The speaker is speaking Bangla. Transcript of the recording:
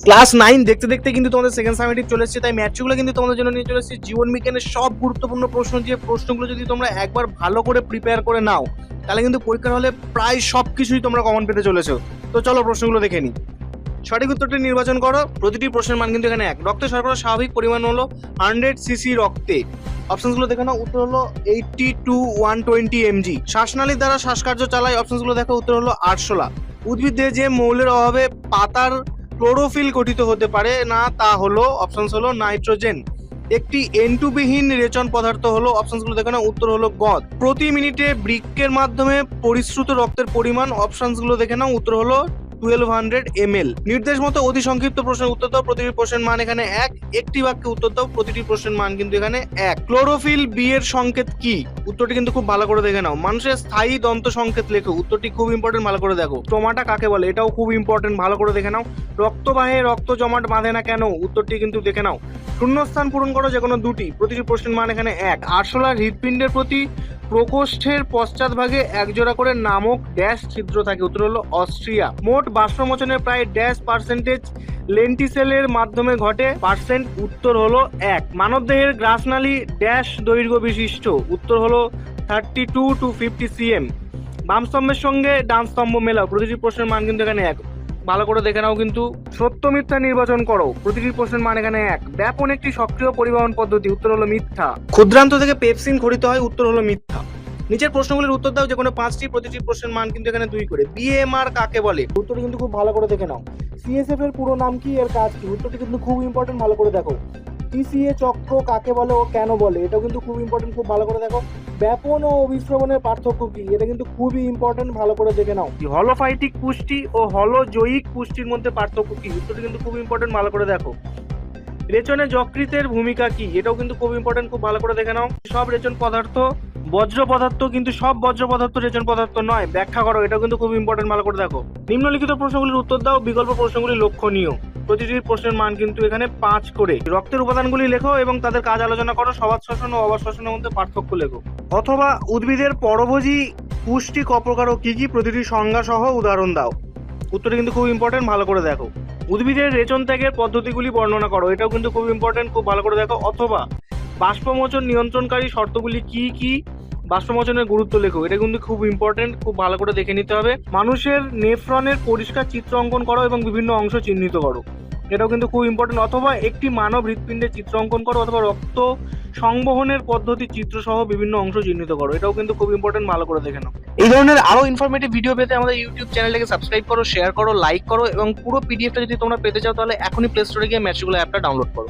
ক্লাস 9 দেখতে দেখতে কিন্তু তোমাদের সেকেন্ড সামেটিভ চলে এসেছে, তাই ম্যাথগুলো কিন্তু তোমাদের জন্য নিয়ে চলে এসেছি। জীবন বিজ্ঞানের সব গুরুত্বপূর্ণ প্রশ্ন, যে প্রশ্নগুলো যদি তোমরা একবার ভালো করে প্রিপেয়ার করে নাও তাহলে কিন্তু পরীক্ষার হলে প্রায় সব কিছুই তোমরা কমন পেতে চলেছো। তো চলো প্রশ্নগুলো দেখে নিই। সঠিক উত্তরটি নির্বাচন করো। প্রতিটি প্রশ্নের মান কিন্তু এখানে 1। রক্তে শর্করার স্বাভাবিক পরিমাণ হলো 100 সিসি রক্তে। অপশনসগুলো দেখে নাও। উত্তর হলো 80 to 120 mg। শ্বাসনালীর দ্বারা শ্বাসকার্য চালায়। অপশনসগুলো দেখো। উত্তর হলো আরশোলা। উদ্ভিদ দেহে যে মৌলের অভাবে পাতার ক্লোরোফিল গঠিত হতে পারে না তা হলো, অপশনস হলো নাইট্রোজেন। একটি N2 বিহীন রেচন পদার্থ হলো, অপশনসগুলো দেখো না। উত্তর হলো গদ। প্রতি মিনিটে বৃক্কের মাধ্যমে পরিশ্রুত রক্তের পরিমাণ, অপশনসগুলো দেখে নাও। উত্তর হলো 1200 ml। নির্দেশ মতো অতি সংক্ষিপ্ত প্রশ্নের উত্তর দাও। প্রতিটি প্রশ্নের মান এখানে 1। একটি বাক্যে উত্তর দাও। প্রতিটি প্রশ্নের মান কিন্তু এখানে 1। ক্লোরোফিল বি এর সংকেত কি? উত্তরটি কিন্তু খুব ভালো করে দেখে নাও। মানুষের স্থায়ী দন্ত সংকেত লেখো। উত্তরটি খুব ইম্পর্টেন্ট, ভালো করে দেখো। স্টোমাটা কাকে বলে? এটাও খুব ইম্পর্টেন্ট, ভালো করে দেখে নাও। রক্তবাহে রক্ত জমাট বাঁধে না কেন? উত্তরটি কিন্তু দেখে নাও। শূন্যস্থান পূরণ করো যে কোনো দুটি। প্রতিটি প্রশ্নের মান এখানে 1। আরশোলার হৃৎপিণ্ডের প্রতি প্রকোষ্ঠের পশ্চাৎভাগে একজোড়া করে নামক ড্যাশ ছিদ্র থাকে। উত্তর হলো অস্ট্রিয়া। মোট বাষ্পমোচনের প্রায় ড্যাশ পার্সেন্টেজ লেন্টিসেলের মাধ্যমে ঘটে পার্সেন্ট। উত্তর হলো 1। মানবদেহের গ্রাসনালী ড্যাশ দৈর্ঘ্য বিশিষ্ট? উত্তর হলো 32 to 50 cm। বাম স্তম্ভের সঙ্গে ডান স্তম্ভ মেলাও। প্রতিটি প্রশ্নের মান কিন্তু এখানে 1। ভালো করে দেখে নাও কিন্তু। সত্য মিথ্যা নির্বাচন করো। প্রতিটি প্রশ্নের মান এখানে 1। ব্যাপন একটি সক্রিয় পরিবহন পদ্ধতি। উত্তর হলো মিথ্যা। ক্ষুদ্রান্ত থেকে পেপসিন খরিত হয়। উত্তর হলো মিথ্যা। নিচের প্রশ্নগুলির উত্তর দাও যে কোনো 5টি। প্রতিটি প্রশ্নের মান কিন্তু এখানে 2 করে। বিএমআর কাকে বলে? উত্তরটি কিন্তু খুব ভালো করে দেখে নাও। সিএসএফ এর পুরো নাম কি, এর কাজ কি? উত্তরটি কিন্তু খুব ইম্পর্টেন্ট, ভালো করে দেখো। টিসিএ চক্র কাকে বলে ও কেন বলে? এটাও কিন্তু খুব ইম্পর্টেন্ট, খুব ভালো করে দেখো। ব্যাপন ও অভিস্রবণের পার্থক্য কি? এটা কিন্তু খুবই ইম্পর্টেন্ট, ভালো করে দেখে নাও। হলোফাইটিক পুষ্টি ও হলোজৈয়িক পুষ্টির মধ্যে পার্থক্য কি? উত্তরটি কিন্তু খুব ইম্পর্টেন্ট, ভালো করে দেখো। রেচনে যকৃতের ভূমিকা কি? এটাও কিন্তু খুব ইম্পর্টেন্ট, খুব ভালো করে দেখে নাও। সব রেচন পদার্থ বজ্র পদার্থ, কিন্তু সব বজ্র পদার্থ রেচন পদার্থ নয়। ব্যাখ্যা করো। এটাও কিন্তু খুব ইম্পর্টেন্ট, ভালো করে দেখো। নিম্নলিখিত প্রশ্নগুলির উত্তর দাও। বিকল্প প্রশ্নগুলি লক্ষণীয়। প্রতিটি প্রশ্নের মান কিন্তু এখানে 5 করে। রক্তের উপাদানগুলি লেখো এবং তাদের কাজ আলোচনা করো। সবাত শ্বসন ও অবাত শ্বসনের মধ্যে পার্থক্য লেখো। অথবা উদ্ভিদের পরভোজী পুষ্টি ক প্রকার ও কি কি? প্রতিটি সংজ্ঞা সহ উদাহরণ দাও। উত্তরটি কিন্তু খুব ইম্পর্টেন্ট, ভালো করে দেখো। উদ্ভিদের রেচন ত্যাগের পদ্ধতিগুলি বর্ণনা করো। এটাও কিন্তু খুব ইম্পর্টেন্ট, খুব ভালো করে দেখো। অথবা বাষ্পমোচন নিয়ন্ত্রণকারী শর্তগুলি কি কি? বাষ্পমোচনের গুরুত্ব লেখো। এটা কিন্তু খুব ইম্পর্টেন্ট, খুব ভালো করে দেখে নিতে হবে। মানুষের নেফ্রনের পরিষ্কার চিত্র অঙ্কন করো এবং বিভিন্ন অংশ চিহ্নিত করো। এটাও কিন্তু খুব ইম্পর্টেন্ট। অথবা একটি মানব হৃৎপিণ্ডের চিত্র অঙ্কন করো। অথবা রক্ত সংবহনের পদ্ধতি চিত্র সহ বিভিন্ন অংশ চিহ্নিত করো। এটাও কিন্তু খুব ইম্পর্টেন্ট, ভালো করে দেখে নাও। এই ধরনের আরো ইনফরমেটিভ ভিডিও পেতে আমাদের ইউটিউব চ্যানেলটাকে সাবস্ক্রাইব করো, শেয়ার করো, লাইক করো এবং পুরো পিডিএফটা যদি তোমরা পেতে চাও তাহলে এখনই প্লে স্টোরে গিয়ে ম্যাথগুলো অ্যাপটা ডাউনলোড করো।